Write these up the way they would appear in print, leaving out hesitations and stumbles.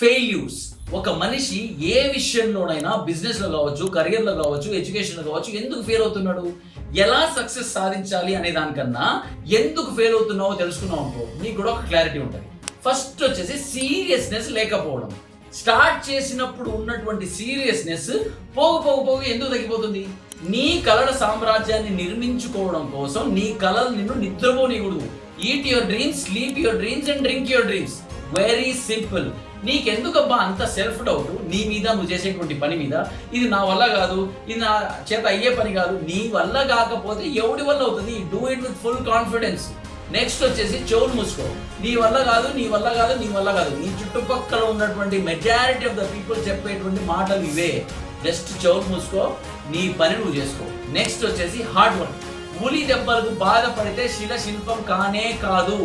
Failures. ఒక మనిషి ఏ విషయంలోనైనా బిజినెస్ లో కావచ్చు, కెరియర్ లో కావచ్చు, ఎడ్యుకేషన్ లో కావచ్చు ఎందుకు ఫెయిల్ అవుతున్నాడు, ఎలా సక్సెస్ సాధించాలి అనే దానికన్నా ఎందుకు ఫెయిల్ అవుతున్నావో తెలుసుకున్నావు అనుకో నీకు కూడా ఒక క్లారిటీ ఉంటుంది. ఫస్ట్ వచ్చేసి సీరియస్నెస్ లేకపోవడం. స్టార్ట్ చేసినప్పుడు ఉన్నటువంటి సీరియస్నెస్ పోగు ఎందుకు తగ్గిపోతుంది? నీ కలల సామ్రాజ్యాన్ని నిర్మించుకోవడం కోసం నీ కలలు నిన్ను నిద్రపోనికూడదు. Eat your dreams, sleep your dreams and drink your dreams. Very simple. నీకెందుకబ్బా అంత సెల్ఫ్ డౌట్ నీ మీద, నువ్వు చేసేటువంటి పని మీద? ఇది నా వల్ల కాదు, ఇది నా చేత అయ్యే పని కాదు. నీ వల్ల కాకపోతే ఎవడి వల్ల అవుతుంది? Do it with full confidence. Next వచ్చేసి చెవులు మూసుకో. నీ వల్ల కాదు, నీ వల్ల కాదు, నీ వల్ల కాదు. నీ చుట్టుపక్కల ఉన్నటువంటి మెజారిటీ ఆఫ్ ద పీపుల్ చెప్పేటువంటి మాటలు ఇవే. జస్ట్ చెవులు మూసుకో, నీ పని నువ్వు చేసుకో. నెక్స్ట్ వచ్చేసి హార్డ్ వర్క్. పులి దెబ్బలకు బాధపడితే శిల్పం కానే కాదు.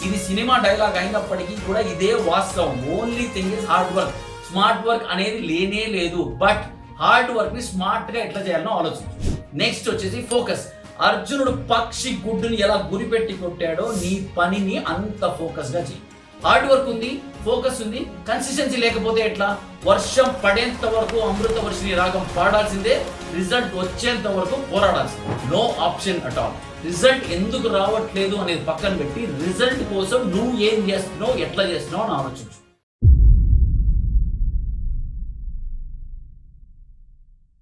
ఇది సినిమా డైలాగ్ అయినప్పటికీ కూడా ఇదే వాస్తవం. Only thing is hard work. Smart work అనేది లేనే లేదు. బట్ హార్డ్ వర్క్ ని స్మార్ట్ గా ఎట్లా చేయాలనో ఆలోచించు. నెక్స్ట్ వచ్చేసి ఫోకస్. అర్జునుడు పక్షి గుడ్డుని ఎలా గురిపెట్టి కొట్టాడో నీ పనిని అంత ఫోకస్ గా చేయి. హార్డ్ వర్క్ ఉంది, ఫోకస్ ఉంది, కన్సిస్టెన్సీ లేకపోతే ఎట్లా? వర్షం పడేంత వరకు అమృత వర్షిని రాగం పాడాల్సిందే, రిజల్ట్ వచ్చేంత వరకు పోరాడాల్సిందే. No option at all. Result ఎందుకు రావట్లేదు అనేది పక్కన పెట్టి రిజల్ట్ కోసం నువ్వు ఏం చేస్తున్నావు, ఎట్లా చేస్తున్నావు అని ఆలోచించు.